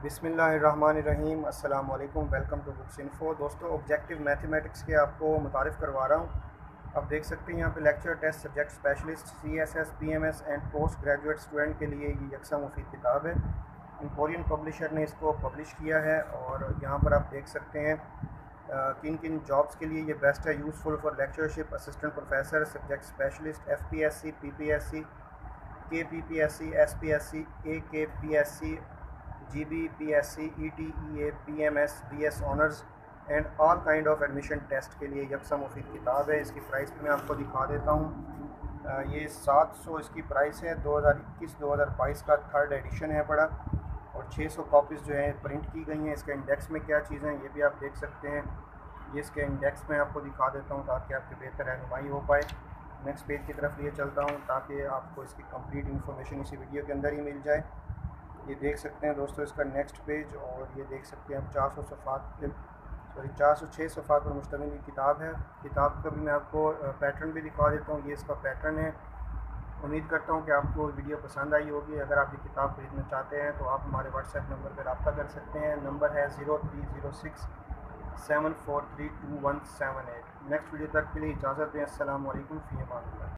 बिस्मिल्लाहिर्रहमानिर्रहीम। अस्सलाम वालेकुम। Welcome to books info. दोस्तों, ऑब्जेक्टिव मैथमेटिक्स के आपको मुतारिफ़ करवा रहा हूँ। आप देख सकते हैं यहाँ पे lecture test subject specialist CSS PMS and post graduate student के लिए ये यकसा मुफीद किताब है। इंपोरियन पब्लिशर ने इसको पब्लिश किया है और यहाँ पर आप देख सकते हैं किन किन जॉब्स के लिए ये बेस्ट है। Useful for lectureship, assistant professor, subject specialist, FPSC, PPSC, KPPSC, SPSC, AKPSC, GBPSC, ETEA, PMS, BS honours and all kind of admission test के लिए यकसा मुफीद किताब है। इसकी प्राइस भी मैं आपको दिखा देता हूँ। ये 700 इसकी प्राइस है। 2021-2022 का थर्ड एडिशन है पड़ा, और 600 कॉपीज़ जो हैं प्रिंट की गई हैं। इसके इंडेक्स में क्या चीज़ें हैं ये भी आप देख सकते हैं। ये इसके इंडेक्स में आपको दिखा देता हूँ ताकि आपकी बेहतर रहनुमाई हो पाए। नेक्स्ट पेज की तरफ लिए चलता हूँ ताकि आपको इसकी कंप्लीट इन्फॉर्मेशन इसी वीडियो के अंदर ही मिल जाए। ये देख सकते हैं दोस्तों इसका नेक्स्ट पेज, और ये देख सकते हैं आप 406 सफ़ात पर मुश्तमिल ये किताब है। किताब का भी मैं आपको पैटर्न भी दिखा देता हूँ। ये इसका पैटर्न है। उम्मीद करता हूँ कि आपको वीडियो पसंद आई होगी। अगर आप ये किताब खरीदना चाहते हैं तो आप हमारे व्हाट्सएप नंबर पर रब्ता कर सकते हैं। नंबर है 030674322178। नेक्स्ट वीडियो तक के लिए इजाज़त दें। अस्सलाम वालेकुम, फ़ी अमान अल्लाह।